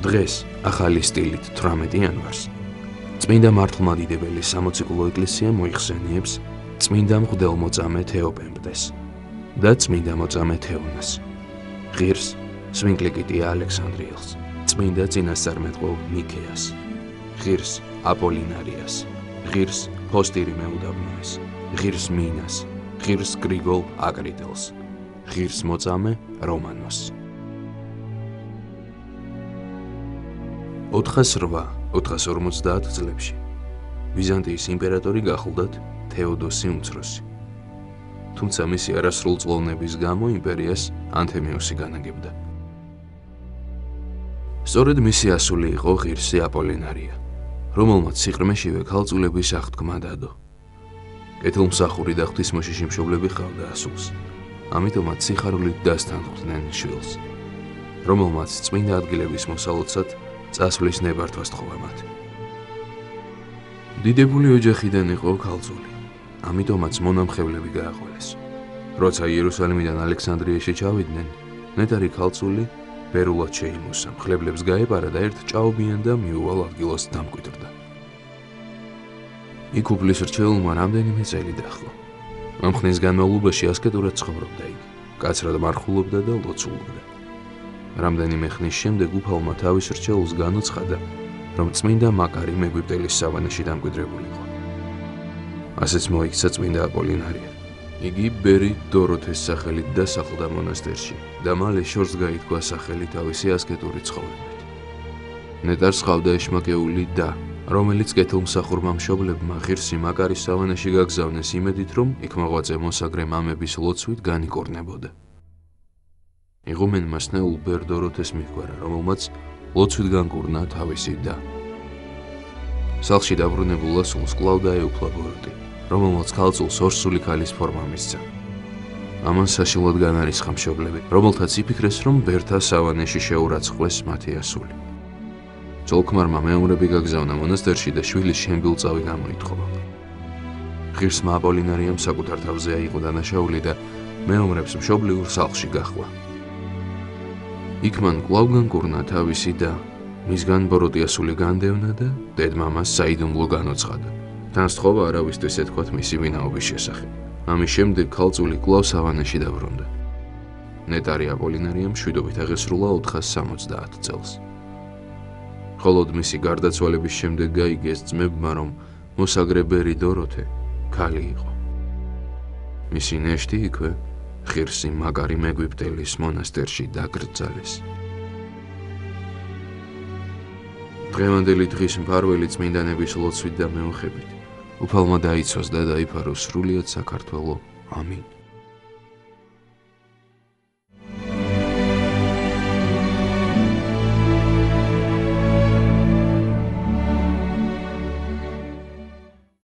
დღეს ახალი სტილით 18 იანვარს წმინდა მართლმადიდებელი სამოციქულო ეკლესია მოიხსენიებს წმინდა მღვდელმოწამე თეოპემპტეს და წმინდა მოწამე თეონას, ღირს სვინკლიკიტია ალექსანდრიელს, წმინდა წინასწარმეტყო მიქეას, ღირს აპოლინარიას, ღირს ფოსტირიმე უდაბნოეს, ღირს მინას, ღირს გრიგოლ აკრიტელს, ღირს მოწამე რომანოს. 408-450 წლებში ბიზანტიის იმპერატორი გახლდათ თეოდოსი უმცროსი. თუმცა მისი არასრულწლოვნების გამო იმპერიას ანთემიუსი განაგებდა. სწორედ მისი ასული იყო ღირსი აპოლინარია, რომელმაც სიყრმეშივე ქალწულების აღთქმა დადო. კეთილმსახური და ღვთისმოშიში მშობლები ჰყავდა ასულს, ამიტომაც სიხარულით დასთანხმდნენ შვილს, რომელმაც წმინდა ადგილების მოსალოცად წასვლის ნებართვა სთხოვა მათ. დიდებული ოჯახიდან იყო ქალწული, ამიტომაც მონამხევლები გააყოლეს. როცა იერუსალიმიდან ალექსანდრიაში ჩავიდნენ, ნეტარი ქალწული ბერულად შეიმოსა, მხლებლებს გაეპარა და ერთ ჭაობიან და მიუვალ ადგილას დამკვიდრდა. იქ უფლის რჩეულმა რამდენიმე წელი დაჰყო. ამ ხნის განმავლობაში ასკეტურად ცხოვრობდა იგი, კაცრად მარხულობდა და ლოცულობდა. რამდენიმე ხნის შემდეგ უფალმა თავის რჩეულს განუცხადა, რომ წმინდა მაკარი მეგვიპტელის სავანეში დამკვიდრებულიყო. ასეც მოიქცა წმინდა აპოლინარია. იგი ბერი დოროთეს სახელით დასახლდა მონასტერში და მალე შორს გაითქვა სახელი თავისი ასკეტური ცხოვრებით. ნეტარს ჰყავდა ეშმაკეული და, რომელიც კეთილმსახურმა მშობლებმა ღირსი მაკარის სავანეში გაგზავნეს იმედით, რომ იქ მოღვაწე მოსაგრე მამების ლოცვით განიკორნებოდა. იღუმენმა სნეულ ბერ დოროთეს მიჰგვარა, რომელმაც ლოცვით განკურნა თავისი და. სახლში დაბრუნებულ ასულს კვლავ დაეუფლა ბოროტი, რომელმაც ქალწულს ორსული ქალის ფორმა მისცა. ამან საშინლად განარისხა მშობლები, რომელთაც იფიქრეს, რომ ბერთა სავანეში შეურაცხყვეს მათი ასული. ძოლქმარმა მეომრები გაგზავნა მონასტერში და შვილის შემბილწავი გამოითხოვა. ღირსმა აპოლინარიამ საკუთარ თავზე აიღო დანაშაული და მეომრებს მშობლიურ სახლში გაჰყვა. იქ მან კვლავ განკურნა თავისი და, მისგან ბოროტი ასული განდევნა და დედმამას საიდუმლო განოცხადა. თან სთხოვა არავისთვის ეთქვათ მისი ვინაობის შესახებ. ამის შემდეგ ქალწული კვლავ სავანეში დაბრუნდა. ნეტარი აპოლინარიამ მშვიდობით აღესრულა 470 წელს. ხოლოდ მისი გარდაცვალების შემდეგ გაიგეს ძმებმა, რომ მოსაგრე ბერი დოროთე ქალი იყო. მისი ნეშტი იქვე ღირსი მაკარი მეგვიპტელის მონასტერში დაკრძალეს. დღევანდელი დღის მფარველი წმინდანების ლოცვით და მეუხებით უფალმა დაიცვას და დაიფაროს სრულიად საქართველო. ამინ.